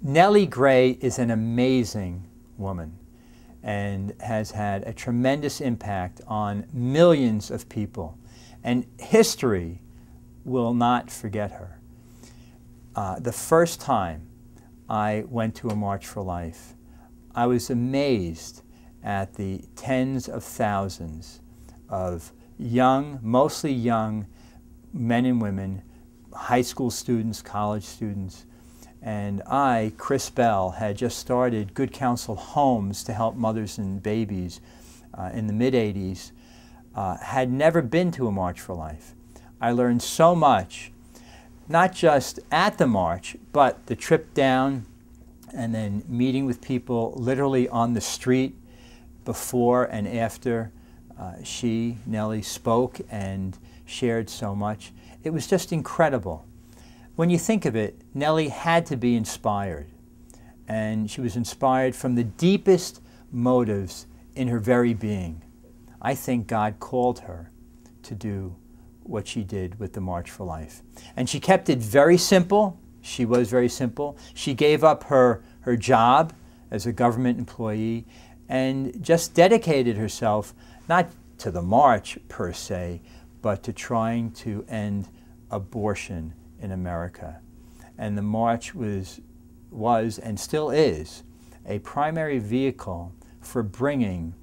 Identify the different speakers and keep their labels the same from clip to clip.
Speaker 1: Nellie Gray is an amazing woman and has had a tremendous impact on millions of people. And history will not forget her. The first time I went to a March for Life, I was amazed at the tens of thousands of young, mostly young men and women, high school students, college students, and I, Chris Bell, had just started Good Counsel homes to help mothers and babies in the mid-'80s, had never been to a March for Life. I learned so much, not just at the march, but the trip down and then meeting with people literally on the street before and after Nellie, spoke and shared so much. It was just incredible. When you think of it, Nellie had to be inspired, and she was inspired from the deepest motives in her very being. I think God called her to do what she did with the March for Life. And she kept it very simple. She was very simple. She gave up her job as a government employee and just dedicated herself not to the march per se, but to trying to end abortion in America. And the march was and still is a primary vehicle for bringing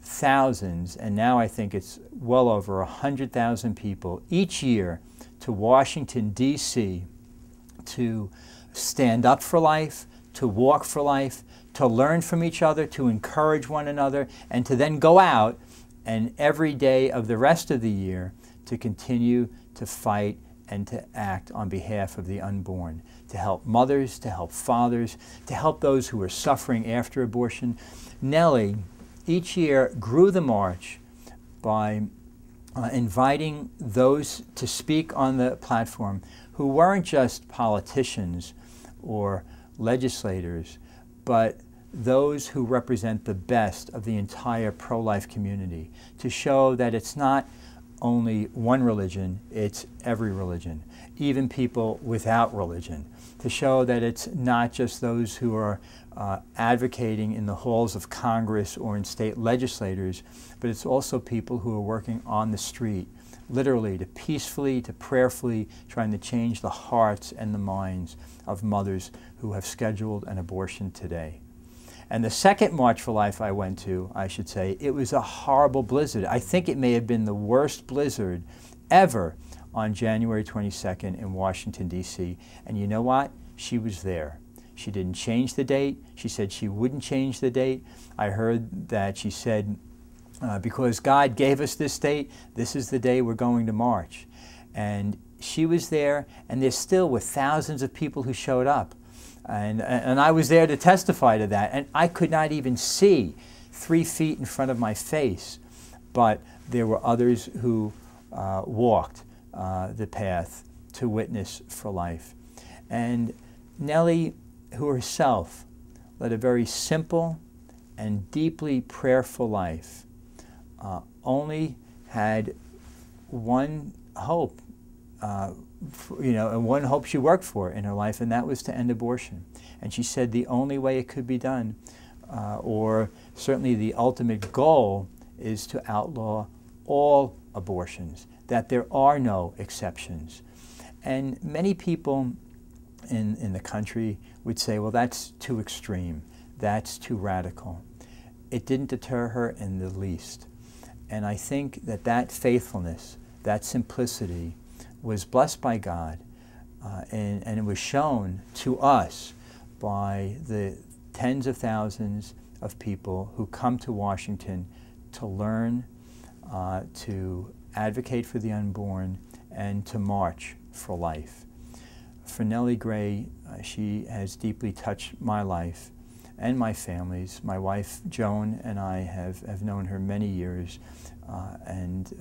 Speaker 1: thousands, and now I think it's well over 100,000 people each year to Washington, D.C. to stand up for life, to walk for life, to learn from each other, to encourage one another, and to then go out and every day of the rest of the year to continue to fight and to act on behalf of the unborn, to help mothers, to help fathers, to help those who are suffering after abortion. Nellie each year grew the march by inviting those to speak on the platform who weren't just politicians or legislators, but those who represent the best of the entire pro-life community, to show that it's not only one religion, it's every religion, even people without religion, to show that it's not just those who are advocating in the halls of Congress or in state legislators, but it's also people who are working on the street, literally to peacefully, to prayerfully, trying to change the hearts and the minds of mothers who have scheduled an abortion today. And the second March for Life I went to, I should say, it was a horrible blizzard. I think it may have been the worst blizzard ever on January 22nd in Washington, D.C. And you know what? She was there. She didn't change the date. She said she wouldn't change the date. I heard that she said, because God gave us this date, this is the day we're going to march. And she was there, and there still were thousands of people who showed up. And I was there to testify to that, and I could not even see 3 feet in front of my face, but there were others who walked the path to witness for life. And Nellie, who herself led a very simple and deeply prayerful life, only had one hope, and one hope she worked for in her life, and that was to end abortion. And she said the only way it could be done, or certainly the ultimate goal, is to outlaw all abortions, that there are no exceptions. And many people in the country would say, well, that's too extreme, that's too radical. It didn't deter her in the least. And I think that that faithfulness, that simplicity, was blessed by God, and it was shown to us by the tens of thousands of people who come to Washington to learn, to advocate for the unborn, and to march for life. For Nellie Gray, she has deeply touched my life and my family's. My wife, Joan, and I have known her many years and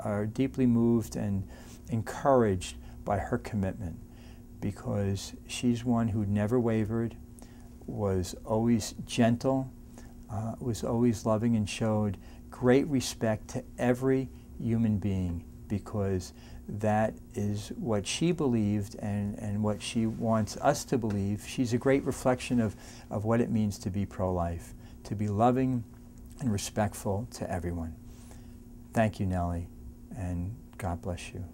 Speaker 1: are deeply moved and encouraged by her commitment, because she's one who never wavered, was always gentle, was always loving, and showed great respect to every human being, because that is what she believed and what she wants us to believe. She's a great reflection of what it means to be pro-life, to be loving and respectful to everyone. Thank you, Nellie, and God bless you.